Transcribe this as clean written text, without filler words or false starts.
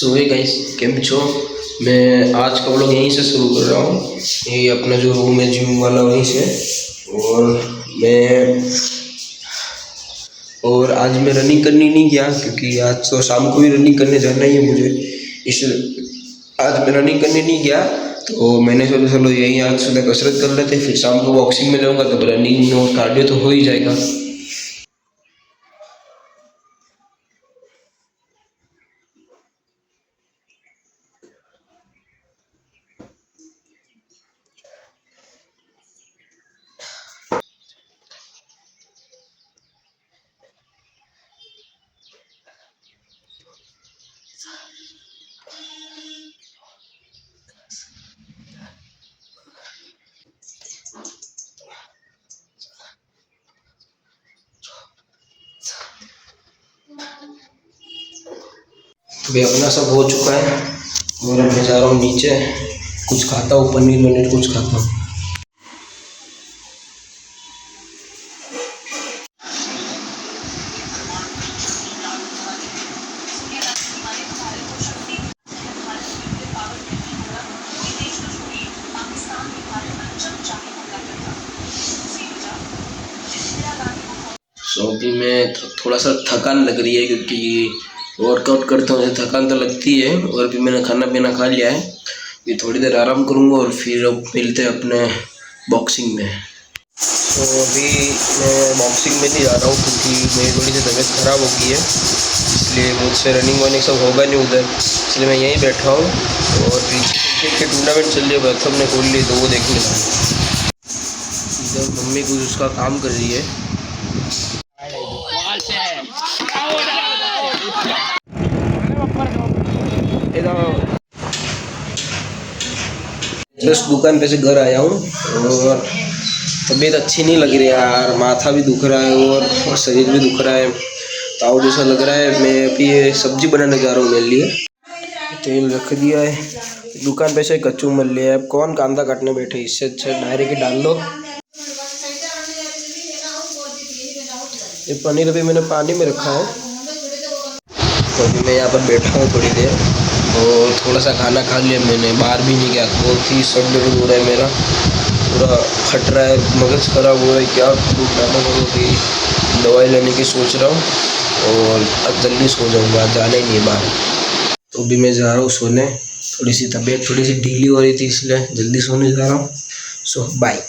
सो hey guys, केम छो। मैं आज का व्लॉग यहीं से शुरू कर रहा हूँ। ये अपना जो रूम है जिम वाला वहीं से। और मैं आज मैं रनिंग करने नहीं गया क्योंकि आज तो शाम को भी रनिंग करने जाना ही है मुझे, इसलिए आज मैं रनिंग करने नहीं गया। तो मैंने चलो यहीं आज सुबह कसरत कर लेते, फिर शाम को बॉक्सिंग में जाऊँगा तो रनिंग और कार्डियो तो हो ही जाएगा। तो भाई अपना सब हो चुका है और अब मैं जा रहा हूँ नीचे, कुछ खाता हूँ, पनीर वनीर कुछ खाता हूँ। सो अभी मैं थोड़ा सा थकान लग रही है क्योंकि वर्कआउट करता हूँ, थकान तो लगती है। और अभी मैंने खाना पीना खा लिया है, ये थोड़ी देर आराम करूँगा और फिर अब मिलते हैं अपने बॉक्सिंग में। तो अभी मैं बॉक्सिंग में नहीं जा रहा हूँ क्योंकि मेरी थोड़ी सी तबीयत ख़राब हो गई है, इसलिए मुझसे रनिंग वनिंग सब होगा नहीं उधर, इसलिए मैं यहीं बैठा हूँ। और पीछे क्रिकेट के टूर्नामेंट चल रही है, प्रथम ने खोल ली तो वो देखने लगा। इधर मम्मी कुछ उसका काम कर रही है। जस्ट दुकान पे से घर आया हूँ और तबीयत अच्छी नहीं लग रही यार, माथा भी दुख रहा है और शरीर भी दुख रहा है, ताव जैसा लग रहा है। मैं अभी ये सब्जी बनाने जा रहा हूँ मेरे लिए। तेल रख दिया है, दुकान पे से कच्चू मल लिया है। अब कौन कांदा काटने बैठे, इससे अच्छा डायरेक्ट डाल लो। ये पनीर अभी मैंने पानी में रखा है, तो अभी मैं यहाँ पर बैठा हूँ थोड़ी देर और थोड़ा सा खाना खा लिया मैंने, बाहर भी नहीं गया। बहुत ही सर दर्द हो रहा है मेरा, पूरा फट रहा है, मगज खराब हो रहा है। क्या कि दवाई लेने की सोच रहा हूँ और अब जल्दी सो जाऊँगा, जाना ही नहीं है बाहर। तो अभी मैं जा रहा हूँ सोने, थोड़ी सी तबीयत थोड़ी सी ढीली हो रही थी इसलिए जल्दी सोने जा रहा हूँ। सो बाय।